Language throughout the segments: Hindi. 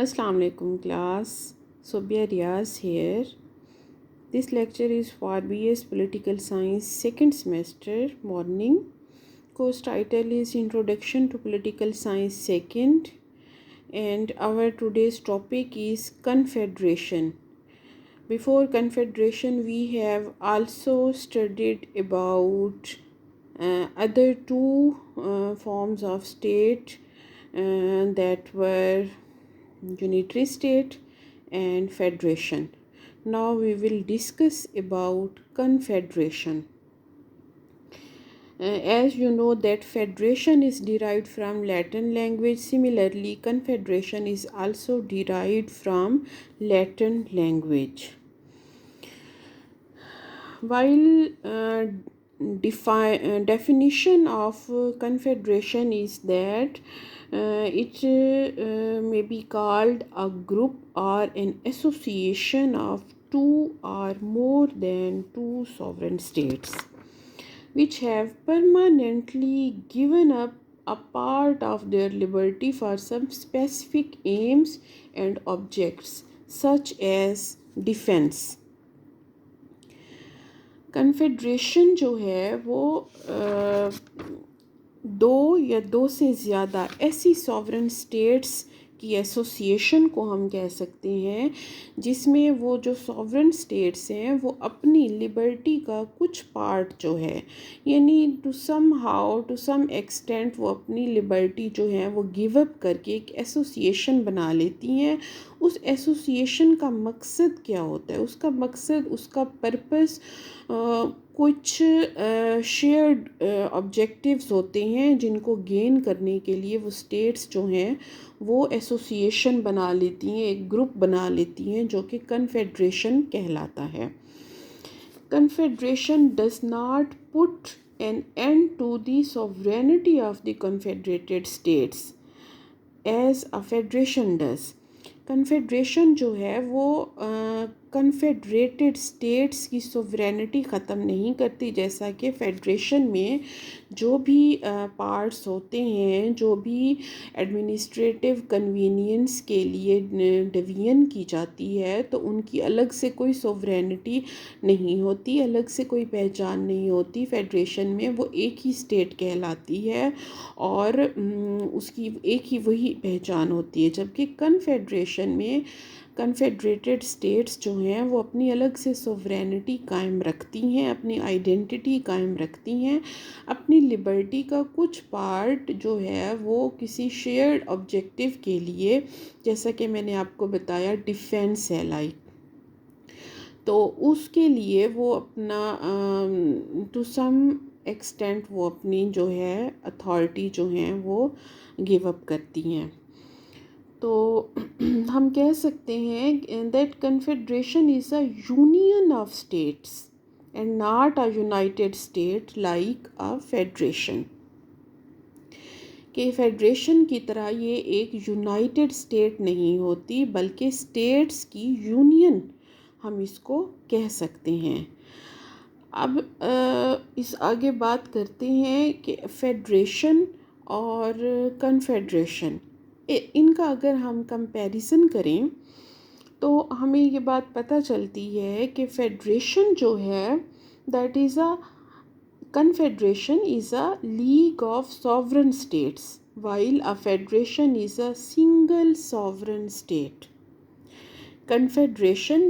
Assalamu alaikum class. Sobia Riaz here. This lecture is for BS Political Science second semester morning. Course title is Introduction to Political Science second, and our today's topic is Confederation. Before Confederation we have also studied about other two forms of state that were unitary state and federation. Now we will discuss about confederation. As you know that federation is derived from Latin language. Similarly, confederation is also derived from Latin language. While definition of confederation is that it may be called a group or an association of two or more than two sovereign states which have permanently given up a part of their liberty for some specific aims and objects such as defense. Confederation जो है वो दो या दो से ज़्यादा ऐसी सॉवरेन स्टेट्स की एसोसिएशन को हम कह सकते हैं जिसमें वो जो सॉवरेन स्टेट्स हैं वो अपनी लिबर्टी का कुछ पार्ट जो है यानी टू सम एक्सटेंट वो अपनी लिबर्टी जो है वो गिव अप करके एक एसोसिएशन बना लेती हैं। उस एसोसिएशन का मकसद क्या होता है? उसका मकसद, उसका पर्पस कुछ शेयर्ड ऑब्जेक्टिव्स होते हैं जिनको गेन करने के लिए वो स्टेट्स जो हैं वो एसोसिएशन बना लेती हैं, एक ग्रुप बना लेती हैं जो कि कन्फेडरेशन कहलाता है। Confederation does not put an end to the sovereignty of the confederated states as a federation does. Confederation जो है वो कन्फेडरेटेड स्टेट्स की सोवरेनिटी ख़त्म नहीं करती, जैसा कि फेडरेशन में जो भी पार्ट्स होते हैं, जो भी एडमिनिस्ट्रेटिव कन्वीनियंस के लिए डिवीजन की जाती है तो उनकी अलग से कोई सोवरेनिटी नहीं होती, अलग से कोई पहचान नहीं होती। फेडरेशन में वो एक ही स्टेट कहलाती है और उसकी एक ही वही पहचान होती है, जबकि कन्फेडरेशन में कन्फेडरेटेड स्टेट्स जो हैं वो अपनी अलग से सोवरेनिटी कायम रखती हैं, अपनी आइडेंटिटी कायम रखती हैं, अपनी लिबर्टी का कुछ पार्ट जो है वो किसी शेयर्ड ऑब्जेक्टिव के लिए, जैसा कि मैंने आपको बताया डिफेंस है लाइक, तो उसके लिए वो अपना टू सम एक्सटेंट वो अपनी जो है अथॉरिटी जो हैं वो गिव अप करती हैं। तो हम कह सकते हैं that confederation is a union of states and not a United state like a federation. कि फेडरेशन की तरह ये एक यूनाइटेड स्टेट नहीं होती बल्कि स्टेट्स की यूनियन हम इसको कह सकते हैं। अब इस आगे बात करते हैं कि फेडरेशन और कन्फेडरेशन इनका अगर हम कंपैरिजन करें तो हमें ये बात पता चलती है कि फेडरेशन जो है that is a confederation is a league of sovereign states while a federation is a single sovereign state. confederation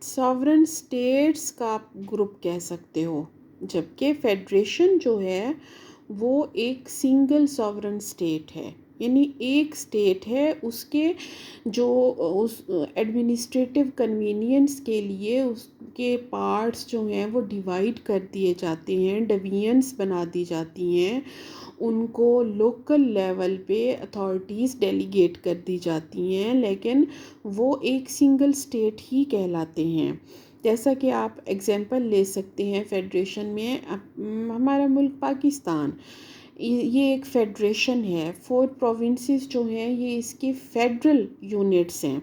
sovereign states का आप ग्रुप कह सकते हो, जबकि फेडरेशन जो है वो एक सिंगल सॉवरेन स्टेट है, यानी एक स्टेट है, उसके जो उस एडमिनिस्ट्रेटिव कन्वीनियंस के लिए उसके पार्ट्स जो हैं वो डिवाइड कर दिए जाते हैं, डिवीजन्स बना दी जाती हैं, उनको लोकल लेवल पे अथॉरिटीज़ डेलीगेट कर दी जाती हैं, लेकिन वो एक सिंगल स्टेट ही कहलाते हैं। जैसा कि आप एग्जांपल ले सकते हैं फेडरेशन में, हमारा मुल्क पाकिस्तान, ये एक फेडरेशन है, 4 प्रोविंसेस जो हैं ये इसकी फेडरल यूनिट्स हैं।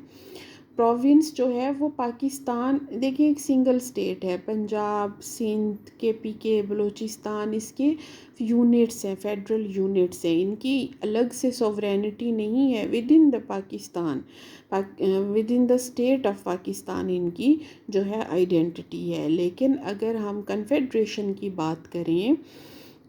प्रोविंस जो है वो पाकिस्तान, देखिए एक सिंगल स्टेट है, पंजाब, सिंध, के बलूचिस्तान, इसके यूनिट्स हैं, फेडरल यूनिट्स हैं, इनकी अलग से सॉवरेनिटी नहीं है with in the Pakistan, with in the state of Pakistan इनकी जो है आइडेंटिटी है। लेकिन अगर हम कन्फेडरेशन की बात करें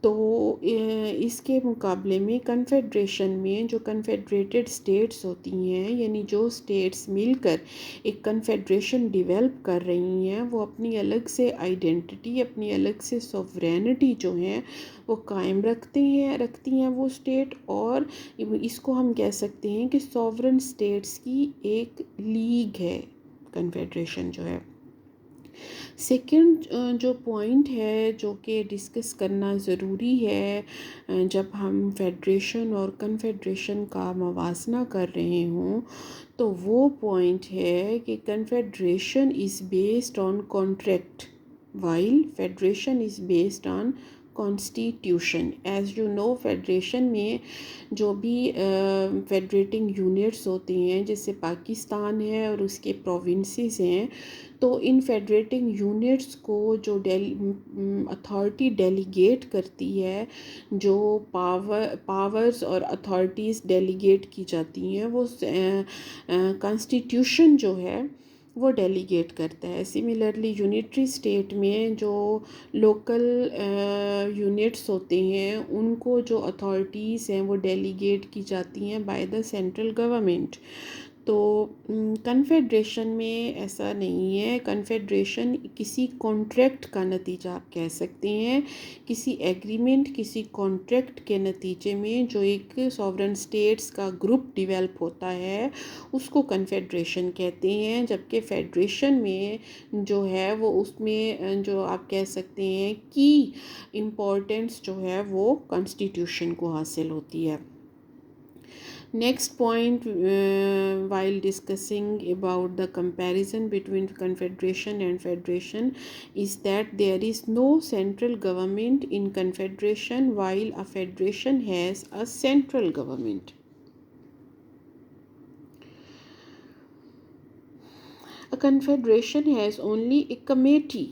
तो इसके मुकाबले में कन्फेडरेशन में जो कन्फेडरेटेड स्टेट्स होती हैं, यानी जो स्टेट्स मिलकर एक कन्फेडरेशन डेवलप कर रही हैं, वो अपनी अलग से आइडेंटिटी, अपनी अलग से सॉवरेनिटी जो है वो कायम रखती हैं वो स्टेट। और इसको हम कह सकते हैं कि सॉवरन स्टेट्स की एक लीग है कन्फेडरेशन जो है। सेकंड जो पॉइंट है जो कि डिस्कस करना ज़रूरी है जब हम फेडरेशन और कन्फेडरेशन का मवाजना कर रहे हों, तो वो पॉइंट है कि confederation is based on contract while federation is based on constitution. As you know, federation में जो भी फेडरेटिंग यूनिट्स होते हैं, जैसे पाकिस्तान है और उसके प्रोविंसेस हैं, तो इन फेडरेटिंग यूनिट्स को जो अथॉरिटी डेलीगेट करती है, जो पावर्स और अथॉरिटीज़ डेलीगेट की जाती हैं, वो कॉन्स्टिट्यूशन जो है वो डेलीगेट करता है। सिमिलरली यूनिटरी स्टेट में जो लोकल यूनिट्स होते हैं, उनको जो अथॉरिटीज़ हैं वो डेलीगेट की जाती हैं बाय द सेंट्रल गवर्नमेंट। तो कन्फेडरेशन में ऐसा नहीं है। कन्फेडरेशन किसी कॉन्ट्रैक्ट का नतीजा आप कह सकते हैं, किसी एग्रीमेंट, किसी कॉन्ट्रैक्ट के नतीजे में जो एक सॉवरन स्टेट्स का ग्रुप डेवलप होता है, उसको कन्फेडरेशन कहते हैं। जबकि फेडरेशन में जो है वो उसमें जो आप कह सकते हैं की इम्पोर्टेंस जो है वो कॉन्स्टिट्यूशन को हासिल होती है। Next point, while discussing about the comparison between confederation and federation, is that there is no central government in confederation, while a federation has a central government. A confederation has only a committee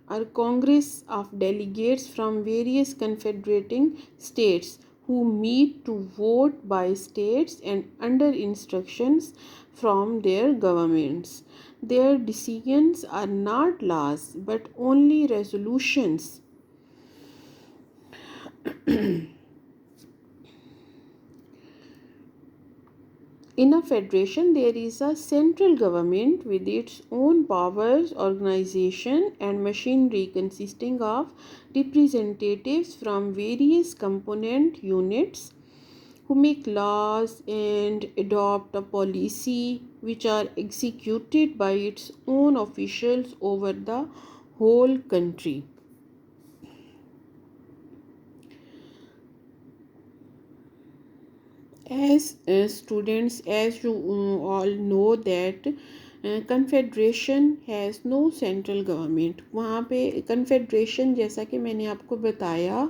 or congress of delegates from various confederating states who meet to vote by states and under instructions from their governments. Their decisions are not laws but only resolutions. In a federation, there is a central government with its own powers, organization, and machinery consisting of representatives from various component units who make laws and adopt a policy which are executed by its own officials over the whole country. As students, as you all know that confederation has no central government. वहाँ पे कन्फेडरेशन, जैसा कि मैंने आपको बताया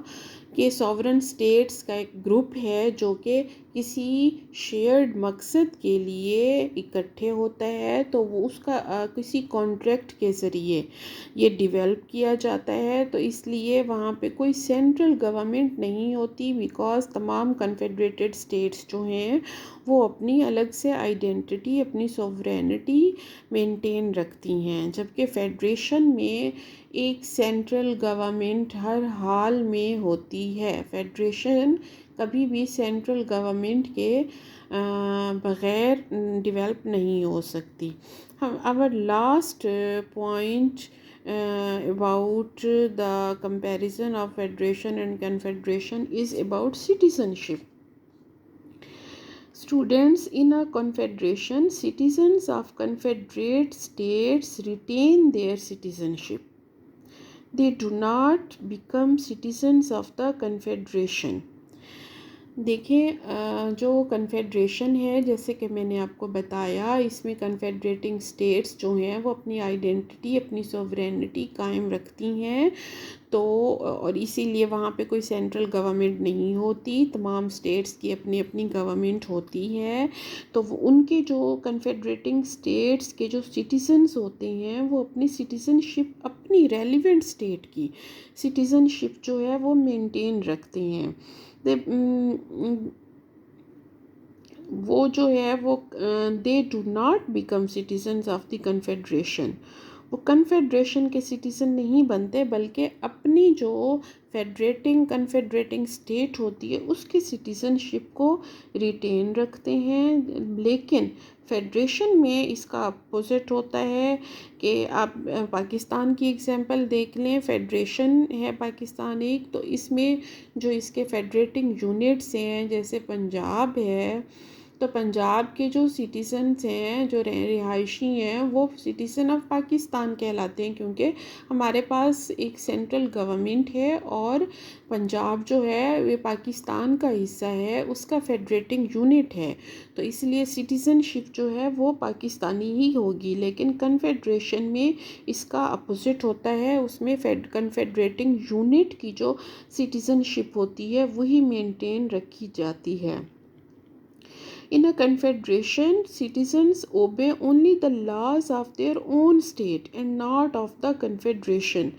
कि सॉवरन स्टेट्स का एक ग्रुप है जो कि किसी शेयर्ड मकसद के लिए इकट्ठे होता है, तो वो उसका किसी कॉन्ट्रैक्ट के ज़रिए ये डेवलप किया जाता है। तो इसलिए वहाँ पे कोई सेंट्रल गवर्नमेंट नहीं होती, बिकॉज़ तमाम कन्फेडरेटेड स्टेट्स जो हैं वो अपनी अलग से आइडेंटिटी, अपनी सॉवरेनिटी मेंटेन रखती हैं। जबकि फेडरेशन में एक सेंट्रल गवर्नमेंट हर हाल में होती है। फेडरेशन कभी भी सेंट्रल गवर्नमेंट के बग़ैर डेवलप नहीं हो सकती। हम our last point about the comparison of federation and confederation is about citizenship. Students, in a confederation, citizens of confederate states retain their citizenship. They do not become citizens of the confederation. देखिए जो कन्फेडरेशन है जैसे कि मैंने आपको बताया, इसमें कन्फेडरेटिंग स्टेट्स जो हैं वो अपनी आइडेंटिटी, अपनी सॉवरेनिटी कायम रखती हैं। तो और इसीलिए वहाँ पे कोई सेंट्रल गवर्नमेंट नहीं होती, तमाम स्टेट्स की अपनी अपनी गवर्नमेंट होती है। तो वो उनके जो कन्फेडरेटिंग स्टेट्स के जो सिटीजन्स होते हैं वो अपनी सिटीजनशिप, अपनी रेलिवेंट स्टेट की सिटीजनशिप जो है वो मेंटेन रखते हैं। दे वो जो है वो they do not become citizens of the confederation. वो कन्फेडरेशन के सिटीज़न नहीं बनते, बल्कि अपनी जो कन्फेडरेटिंग स्टेट होती है उसकी सिटीज़नशिप को रिटेन रखते हैं। लेकिन फेडरेशन में इसका अपोजिट होता है कि आप पाकिस्तान की एग्जांपल देख लें। फेडरेशन है पाकिस्तान एक, तो इसमें जो इसके फेडरेटिंग यूनिट्स हैं जैसे पंजाब है, तो पंजाब के जो सिटीज़न्स हैं, जो रिहायशी हैं, वो सिटीज़न ऑफ पाकिस्तान कहलाते हैं, क्योंकि हमारे पास एक सेंट्रल गवर्नमेंट है और पंजाब जो है ये पाकिस्तान का हिस्सा है, उसका फेडरेटिंग यूनिट है। तो इसलिए सिटीज़नशिप जो है वो पाकिस्तानी ही होगी। लेकिन कन्फेडरेशन में इसका अपोजिट होता है, उसमें कन्फेडरेटिंग यूनिट की जो सिटीज़नशिप होती है वही मेंटेन रखी जाती है। In a confederation, citizens obey only the laws of their own state and not of the confederation.